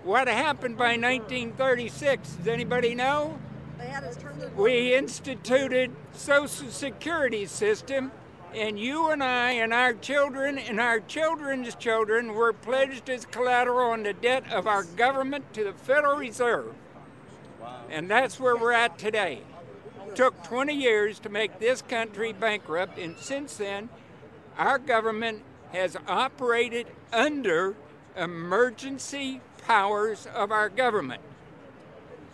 What happened by 1936? Does anybody know? We instituted Social Security system, and you and I and our children and our children's children were pledged as collateral on the debt of our government to the Federal Reserve. And that's where we're at today. It took 20 years to make this country bankrupt, and since then, our government has operated under emergency powers of our government.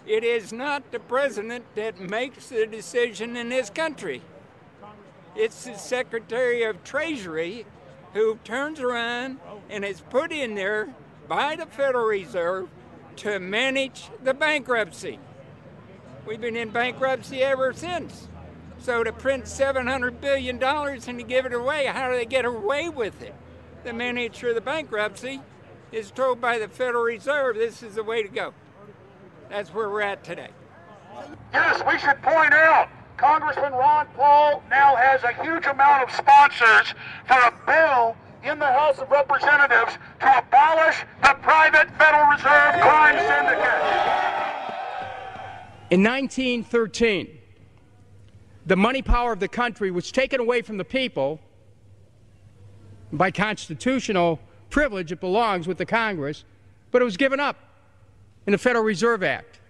It is not the president that makes the decision in this country. It's the Secretary of Treasury who turns around and is put in there by the Federal Reserve to manage the bankruptcy. We've been in bankruptcy ever since. So to print $700 billion and to give it away, how do they get away with it? The manager of the bankruptcy is told by the Federal Reserve this is the way to go. That's where we're at today. Yes, we should point out, Congressman Ron Paul now has a huge amount of sponsors for a bill in the House of Representatives to abolish the private Federal Reserve crime syndicate. In 1913, the money power of the country was taken away from the people. By constitutional privilege, it belongs with the Congress, but it was given up in the Federal Reserve Act.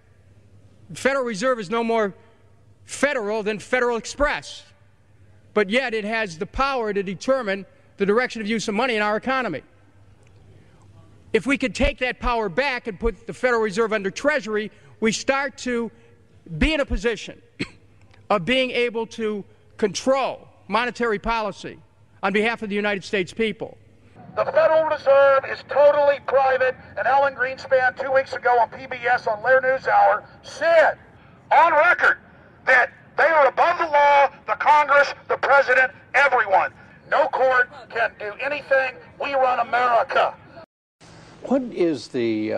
The Federal Reserve is no more federal than Federal Express, but yet it has the power to determine the direction of use of money in our economy. If we could take that power back and put the Federal Reserve under Treasury, we start to be in a position of being able to control monetary policy on behalf of the United States people. The Federal Reserve is totally private, and Alan Greenspan 2 weeks ago on PBS on Lair NewsHour said on record that they are above the law, the Congress, the President, everyone. No court can do anything. We run America. What is the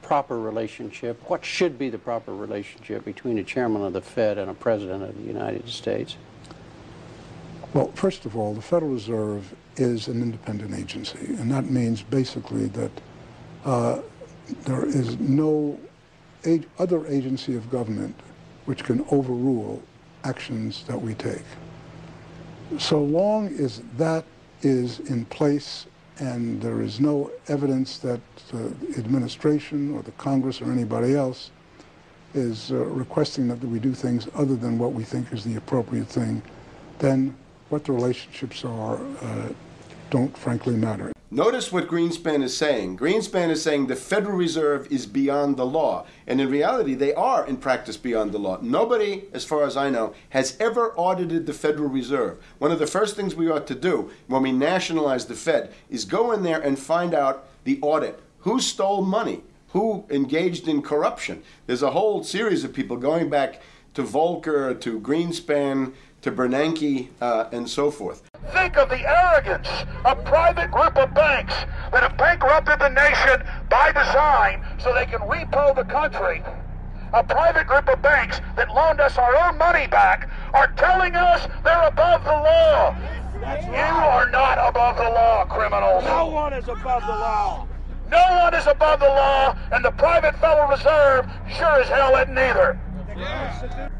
proper relationship, what should be the proper relationship between a chairman of the Fed and a president of the United States? Well, first of all, the Federal Reserve is an independent agency, and that means basically that there is no other agency of government which can overrule actions that we take. So long as that is in place and there is no evidence that the administration or the Congress or anybody else is requesting that we do things other than what we think is the appropriate thing, then what the relationships are don't frankly matter. Notice what Greenspan is saying. Greenspan is saying the Federal Reserve is beyond the law. And in reality, they are in practice beyond the law. Nobody, as far as I know, has ever audited the Federal Reserve. One of the first things we ought to do when we nationalize the Fed is go in there and find out the audit. Who stole money? Who engaged in corruption? There's a whole series of people going back to Volcker, to Greenspan, to Bernanke, and so forth. Think of the arrogance of private group of banks that have bankrupted the nation by design so they can repo the country. A private group of banks that loaned us our own money back are telling us they're above the law. You are not above the law, criminals. No one is above the law. No one is above the law, and the private Federal Reserve sure as hell isn't either.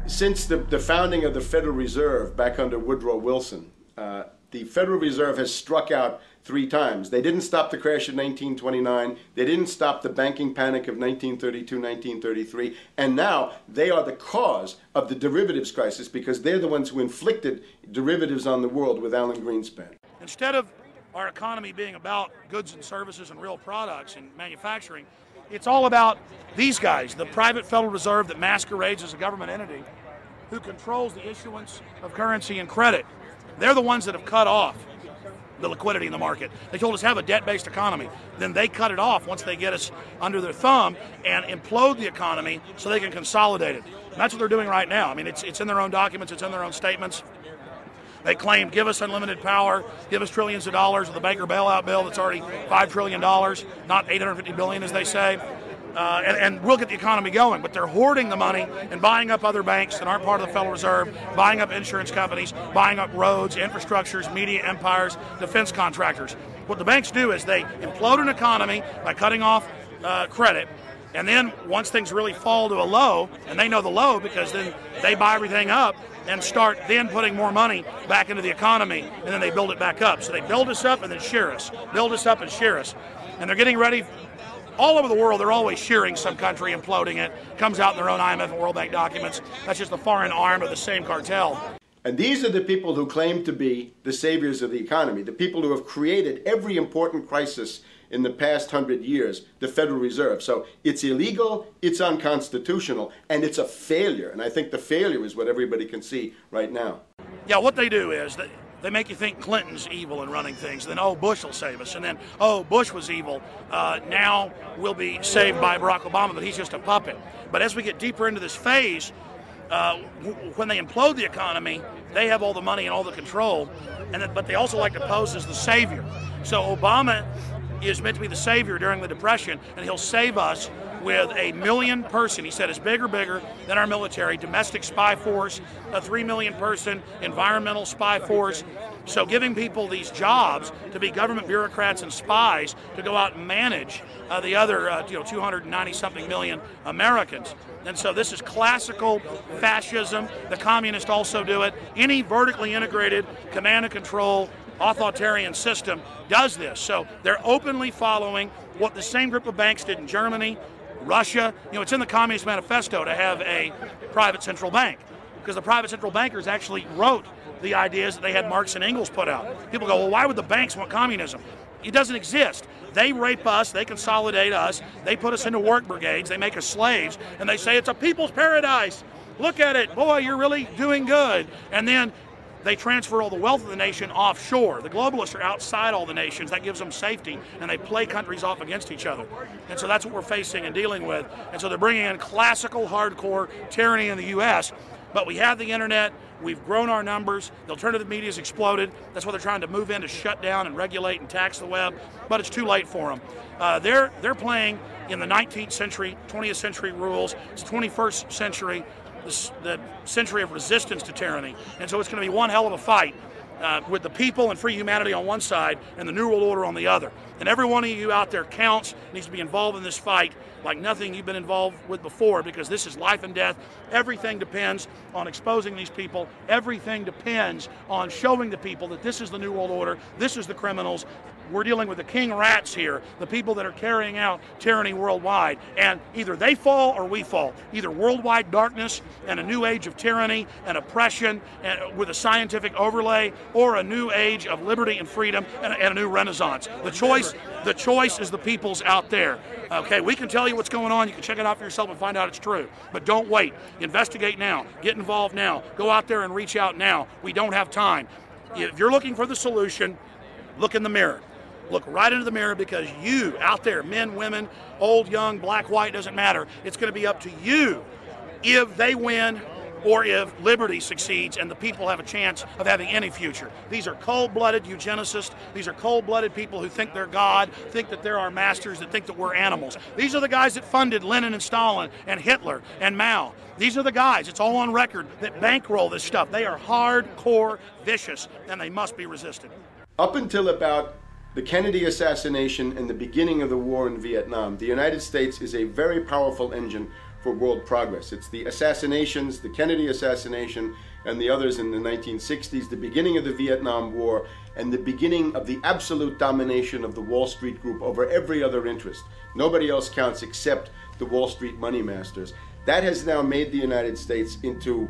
Since the founding of the Federal Reserve back under Woodrow Wilson, the Federal Reserve has struck out 3 times. They didn't stop the crash of 1929. They didn't stop the banking panic of 1932, 1933. And now they are the cause of the derivatives crisis because they're the ones who inflicted derivatives on the world with Alan Greenspan. Instead of our economy being about goods and services and real products and manufacturing, it's all about these guys, the private Federal Reserve that masquerades as a government entity who controls the issuance of currency and credit. They're the ones that have cut off the liquidity in the market. They told us have a debt-based economy. Then they cut it off once they get us under their thumb and implode the economy so they can consolidate it. And that's what they're doing right now. I mean, it's in their own documents, it's in their own statements. They claim, give us unlimited power, give us trillions of dollars of the Baker bailout bill that's already $5 trillion, not $850 billion as they say. And we'll get the economy going, but they're hoarding the money and buying up other banks that aren't part of the Federal Reserve, buying up insurance companies, buying up roads, infrastructures, media empires, defense contractors. What the banks do is they implode an economy by cutting off credit. And then once things really fall to a low, and they know the low because then they buy everything up and start then putting more money back into the economy, and then they build it back up. So they build us up and then shear us, build us up and shear us. And they're getting ready. All over the world, they're always shearing some country, imploding it. Comes out in their own IMF and World Bank documents. That's just the foreign arm of the same cartel. And these are the people who claim to be the saviors of the economy, the people who have created every important crisis in the past 100 years, the Federal Reserve. So it's illegal, it's unconstitutional, and it's a failure. And I think the failure is what everybody can see right now. Yeah, what they do is they make you think Clinton's evil in running things. Then, oh, Bush will save us. And then, oh, Bush was evil. Now we'll be saved by Barack Obama, but he's just a puppet. But as we get deeper into this phase, when they implode the economy, they have all the money and all the control. But they also like to pose as the savior. So Obama is meant to be the savior during the Depression, and he'll save us with a 1 million person, he said, is bigger than our military, domestic spy force, a 3 million person environmental spy force. So giving people these jobs to be government bureaucrats and spies to go out and manage the other 290-something million Americans. And so this is classical fascism. The communists also do it. Any vertically integrated command and control authoritarian system does this. So they're openly following what the same group of banks did in Germany, Russia. It's in the Communist Manifesto to have a private central bank, because the private central bankers actually wrote the ideas that they had Marx and Engels put out. People go, well, why would the banks want communism? It doesn't exist. They rape us, they consolidate us, they put us into work brigades, they make us slaves, and they say it's a people's paradise. Look at it, boy, you're really doing good. And then they transfer all the wealth of the nation offshore. The globalists are outside all the nations. That gives them safety, and they play countries off against each other. And so that's what we're facing and dealing with. And so they're bringing in classical, hardcore tyranny in the U.S., but we have the internet. We've grown our numbers. The alternative media's exploded. That's why they're trying to move in to shut down and regulate and tax the web, but it's too late for them. They're playing in the 19th century, 20th century rules. It's 21st century. The century of resistance to tyranny. And so it's going to be one hell of a fight with the people and free humanity on one side and the New World Order on the other. And every one of you out there counts, needs to be involved in this fight like nothing you've been involved with before, because this is life and death. Everything depends on exposing these people. Everything depends on showing the people that this is the New World Order, this is the criminals. We're dealing with the king rats here, the people that are carrying out tyranny worldwide. And either they fall or we fall. Either worldwide darkness and a new age of tyranny and oppression and with a scientific overlay, or a new age of liberty and freedom and a new renaissance. The choice is the people's out there. Okay, we can tell you what's going on. You can check it out for yourself and find out it's true. But don't wait. Investigate now. Get involved now. Go out there and reach out now. We don't have time. If you're looking for the solution, look in the mirror. Look right into the mirror, because you out there, men, women, old, young, black, white, doesn't matter. It's going to be up to you if they win or if liberty succeeds and the people have a chance of having any future. These are cold-blooded eugenicists. These are cold-blooded people who think they're God, think that they're our masters, that think that we're animals. These are the guys that funded Lenin and Stalin and Hitler and Mao. These are the guys, it's all on record, that bankroll this stuff. They are hardcore vicious, and they must be resisted. Up until about the Kennedy assassination and the beginning of the war in Vietnam, the United States is a very powerful engine for world progress. It's the assassinations, the Kennedy assassination, and the others in the 1960s, the beginning of the Vietnam War, and the beginning of the absolute domination of the Wall Street Group over every other interest. Nobody else counts except the Wall Street money masters. That has now made the United States into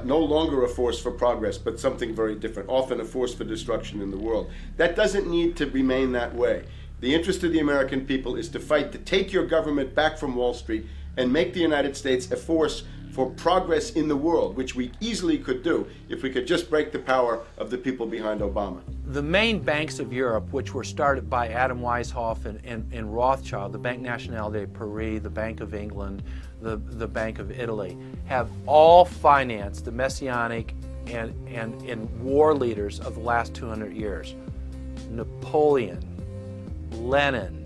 no longer a force for progress, but something very different, often a force for destruction in the world. That doesn't need to remain that way. The interest of the American people is to fight to take your government back from Wall Street and make the United States a force for progress in the world, which we easily could do if we could just break the power of the people behind Obama. The main banks of Europe, which were started by Adam Weishaupt and Rothschild, the Banque Nationale de Paris, the Bank of England, the Bank of Italy, have all financed the messianic and war leaders of the last 200 years. Napoleon, Lenin,